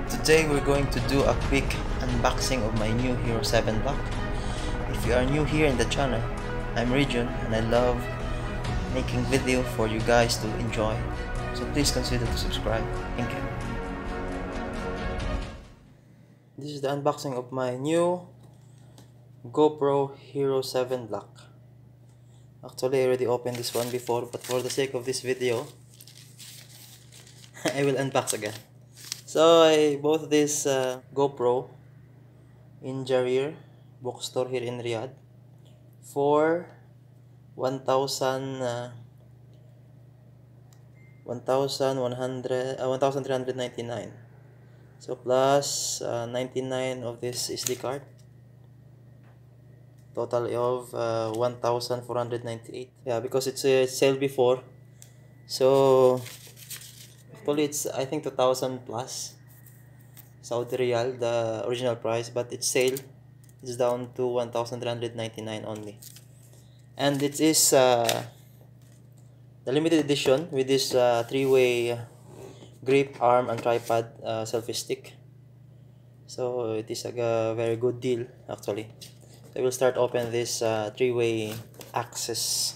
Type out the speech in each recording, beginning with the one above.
Today we're going to do a quick unboxing of my new Hero7 Black. If you are new here in the channel, I'm Region and I love making video for you guys to enjoy. So please consider to subscribe. Thank you. This is the unboxing of my new GoPro Hero7 Black. Actually, I already opened this one before, but for the sake of this video, I will unbox again. So I bought this GoPro in Jarir, Bookstore here in Riyadh for 1,399. So plus 99 of this SD card. Total of 1,498. Yeah, because it's a sale before. So actually it's I think 2,000 plus Saudi Riyal, the original price, but its sale is down to 1,399 only. And it is the limited edition with this three-way grip, arm, and tripod selfie stick. So it is a very good deal actually. So I will start open this three-way access.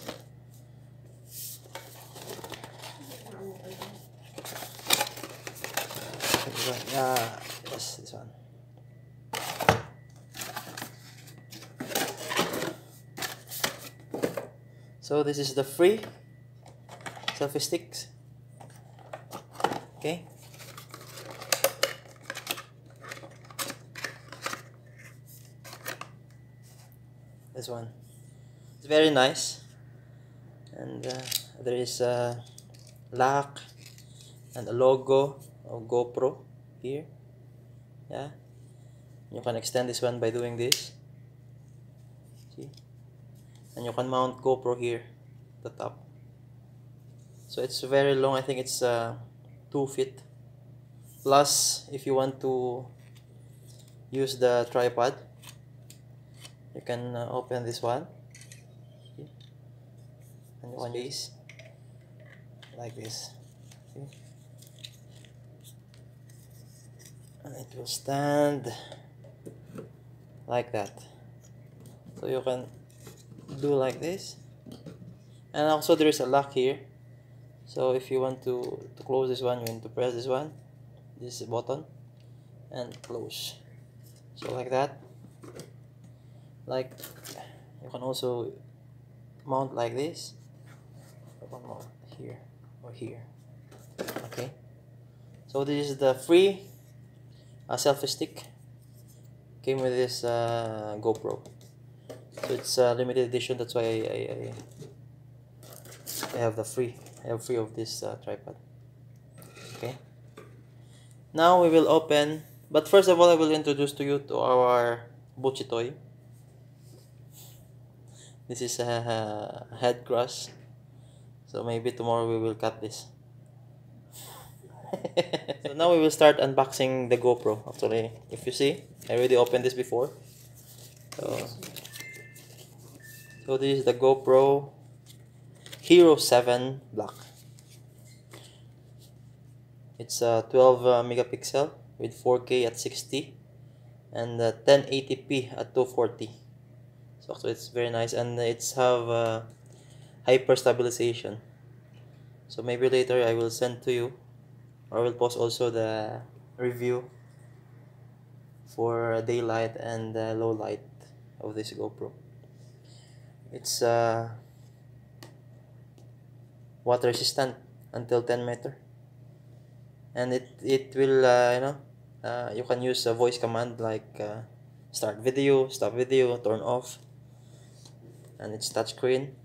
Yes, this one. So this is the free selfie sticks. Okay. This one. It's very nice. And there is a lock and a logo of GoPro here. Yeah. You can extend this one by doing this. See? And you can mount GoPro here at the top. So it's very long. I think it's 2 feet. Plus, if you want to use the tripod, you can open this one. See? And you can use like this. See? And it will stand like that. So you can do like this. And also there is a lock here. So if you want to close this one, you need to press this one, this button, and close. So like that. Like you can also mount like this. One more here or here. Okay. So this is the free selfie stick. Came with this GoPro. So it's a limited edition. That's why I have the free. I have free of this tripod. Okay. Now we will open. But first of all, I will introduce to you to our Buchi toy. This is a head crush. So maybe tomorrow we will cut this. So now we will start unboxing the GoPro. Actually, if you see, I already opened this before. So this is the GoPro Hero7 Black. It's a 12 megapixel with 4K at 60 and 1080p at 240. So actually it's very nice, and it's have hyper stabilization. So maybe later I will send to you, or I will post also the review for daylight and low light of this GoPro. It's water resistant until 10 meter, and it will you can use a voice command like start video, stop video, turn off, and it's touchscreen.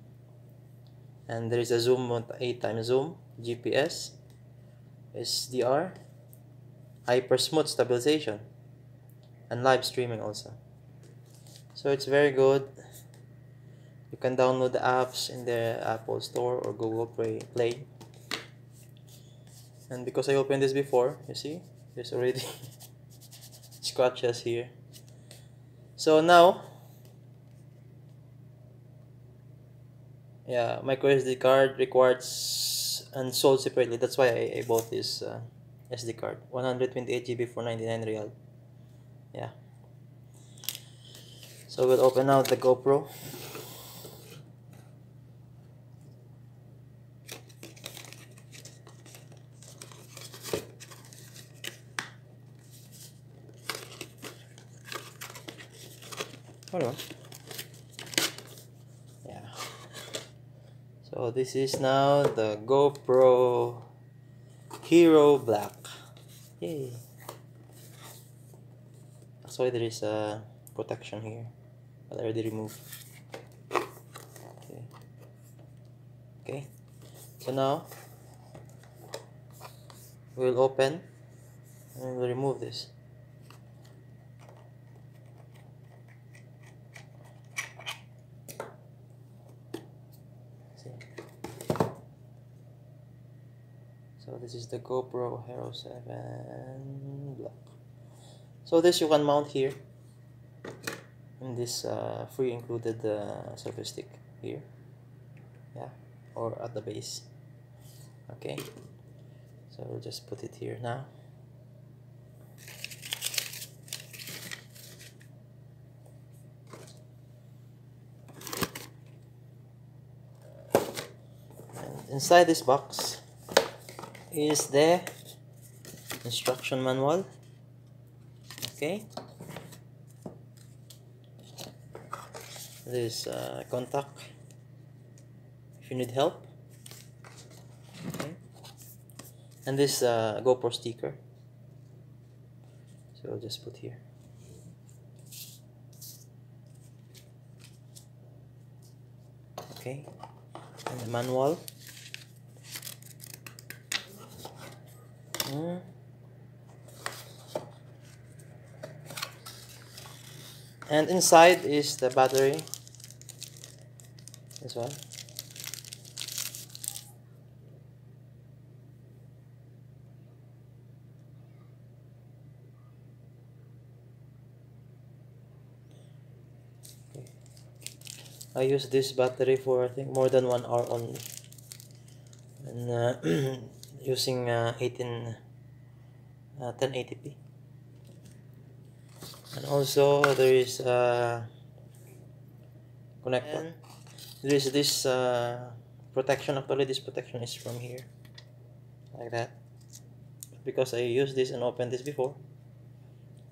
And there is a zoom, 8x zoom, GPS, SDR, HyperSmooth stabilization, and live streaming also. So it's very good. You can download the apps in the Apple Store or Google Play. And because I opened this before, you see, there's already scratches here. So now, yeah, micro SD card required and sold separately. That's why I bought this SD card, 128 GB for 99 real. Yeah. So we'll open out the GoPro. Hold on. Yeah. So this is now the GoPro Hero Black. Yay. Actually there is a protection here, but I already removed. Okay. So now we'll open and we'll remove this. See. So this is the GoPro Hero7 Black. So this you can mount here in this free included selfie stick here, yeah, or at the base. Okay, so we'll just put it here now. And inside this box is the instruction manual. Okay, this contact if you need help. Okay, and this GoPro sticker, so I'll just put here. Okay, and the manual. And inside is the battery, this one. Okay. I use this battery for I think more than 1 hour only, and using 1080p. And also there is a connector. And there is this protection. Actually this protection is from here, like that, because I used this and opened this before,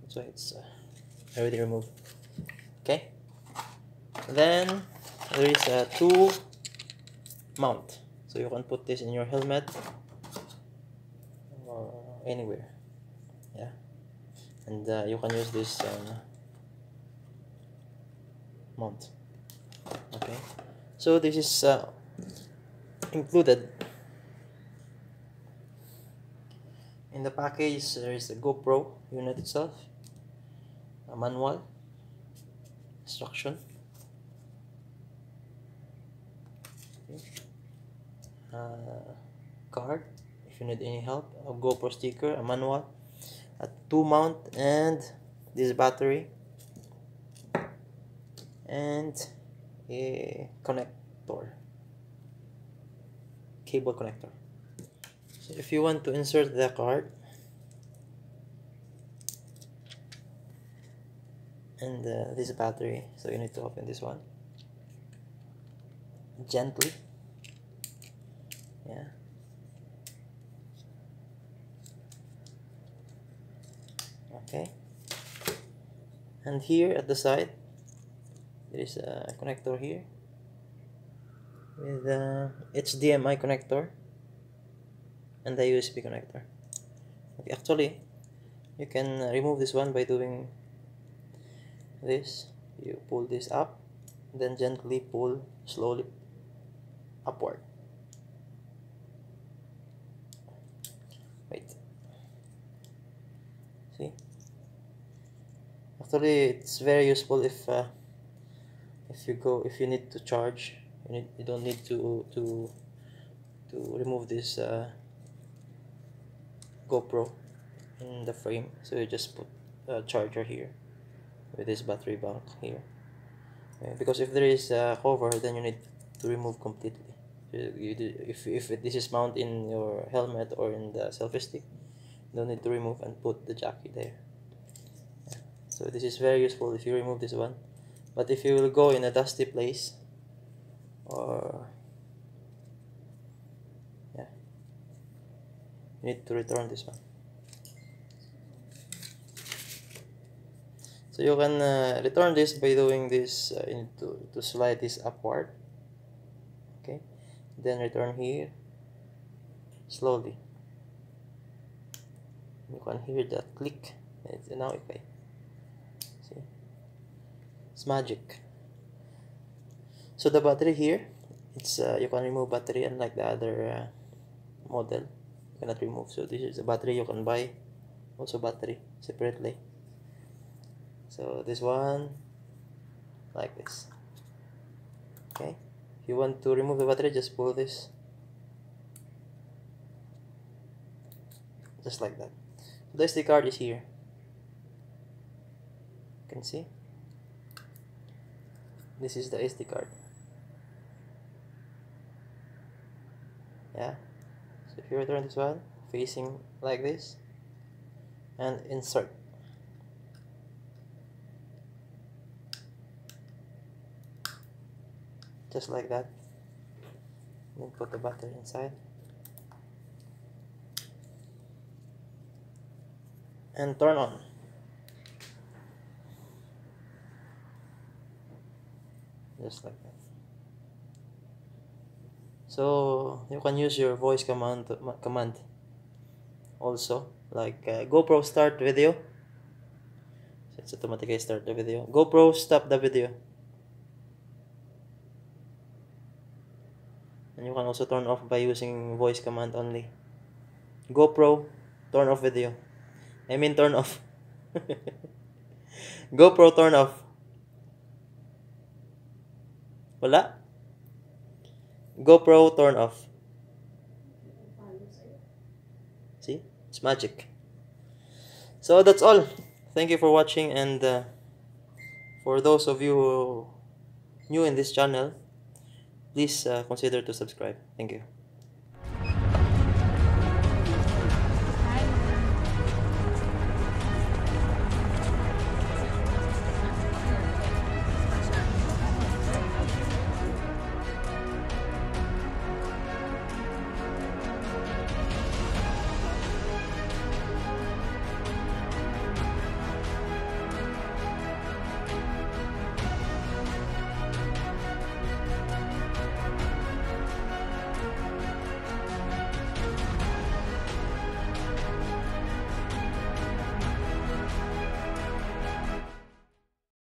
so it's already removed. Okay, then there is a 2 mount, so you can put this in your helmet or anywhere, yeah. And you can use this mount. Okay, so this is included in the package. There is the GoPro unit itself, a manual, instruction, card if you need any help, a GoPro sticker, a manual, a 2 mount, and this battery, and a connector, cable connector. So if you want to insert the card and this battery, so you need to open this one gently, yeah. Okay, and here at the side there is a connector here with HDMI connector and the USB connector. Okay, actually you can remove this one by doing this. You pull this up, then gently pull slowly upward. Wait, see, actually it's very useful if you need to charge. You don't need to remove this GoPro in the frame, so you just put a charger here with this battery bank here. Okay, because if there is a cover, then you need to remove completely. If this is mounted in your helmet or in the selfie stick, Don't need to remove and put the jockey there. Yeah. So this is very useful if you remove this one. But if you will go in a dusty place, or yeah, you need to return this one. So you can return this by doing this. You need to slide this upward. Okay, then return here slowly. You can hear that click. It's now okay. See, it's magic. So the battery here, it's you can remove battery, unlike the other model. You cannot remove. So this is a battery you can buy, also battery separately. So this one, like this. Okay. If you want to remove the battery, just pull this, just like that. The SD card is here. You can see. This is the SD card. Yeah. So if you return this one, facing like this, and insert. Just like that. Then put the battery inside. And turn on. Just like that. So you can use your voice command also, like GoPro start video. So it's automatically start the video. GoPro stop the video. And you can also turn off by using voice command only. GoPro turn off video. I mean turn off. GoPro turn off. Wala? GoPro turn off. See? It's magic. So that's all. Thank you for watching, and for those of you new in this channel, please consider to subscribe. Thank you.